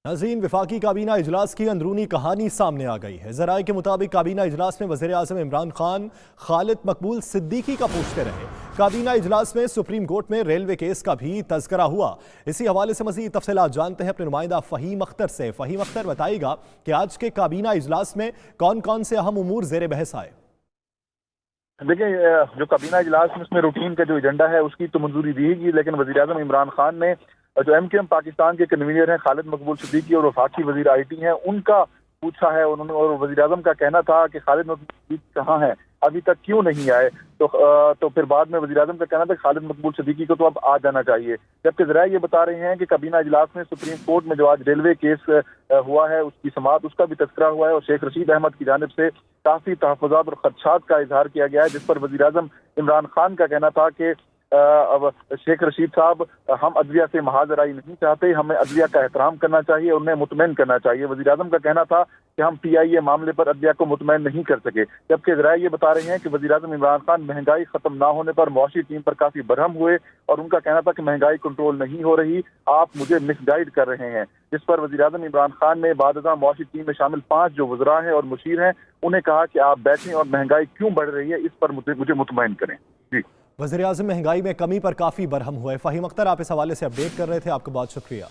नाज़रीन, वफाकी काबीना इजलास की अंदरूनी कहानी सामने आ गई है। ज़राए के मुताबिक काबीना इजलास में वज़ीर आज़म इमरान खान खालिद मकबूल सिद्दीकी का पूछते रहे। काबीना इजलास में सुप्रीम कोर्ट में रेलवे केस का भी तज़किरा हुआ। इसी हवाले से मज़ीद तफसीलात जानते हैं अपने नुमाइंदा फ़हीम अख्तर से। फ़हीम अख्तर, बताइएगा कि आज के काबीना इजलास में कौन कौन से अहम उमूर ज़ेर बहस आए। देखिए, जो काबीना इजलास में उसमें रूटीन का जो एजेंडा है उसकी तो मंजूरी दी गई, लेकिन वज़ीर आज़म इमरान खान ने जो MKM पाकिस्तान के कन्वीनर हैं खालिद मकबूल सिद्दीकी और वफाकी वज़ीर IT हैं उनका पूछा है उन्होंने। और वज़ीर आज़म का कहना था कि खालिद मकबूल सिद्दीकी कहाँ हैं, अभी तक क्यों नहीं आए। तो फिर बाद में वज़ीर आज़म का कहना था खालिद मकबूल सिद्दीकी को तो अब आ जाना चाहिए। जबकि ज़राए ये बता रहे हैं कि काबीना इजलास में सुप्रीम कोर्ट में जो आज रेलवे केस हुआ है उसकी समाअत, उसका भी तज़किरा हुआ है और शेख रशीद अहमद की जानिब से काफ़ी तहफ़्फ़ुज़ात और खदशात का इजहार किया गया है, जिस पर वज़ीर आज़म इमरान खान का कहना था कि अब शेख रशीद साहब, हम अदलिया से महाजराई नहीं चाहते, हमें अदलिया का एहतराम करना चाहिए, उन्हें मुतमईन करना चाहिए। वज़ीर आज़म का कहना था कि हम PIA मामले पर अदलिया को मुतमईन नहीं कर सके। जबकि ज़राए ये बता रहे हैं कि वज़ीर आज़म इमरान खान महंगाई ख़त्म ना होने पर मुआशी टीम पर काफ़ी बरहम हुए और उनका कहना था कि महंगाई कंट्रोल नहीं हो रही, आप मुझे मिसगाइड कर रहे हैं। जिस पर वज़ीर आज़म इमरान खान ने बादशाह मुआशी टीम में शामिल 5 जो वज़रा हैं और मुशीर हैं उन्हें कहा कि आप बैठें और महंगाई क्यों बढ़ रही है इस पर मुझे मुतमईन करें। जी, वज़ीर आज़म महंगाई में कमी पर काफ़ी बरहम हुए। फ़हीम अख्तर, आप इस हवाले से अपडेट कर रहे थे, आपका बहुत शुक्रिया।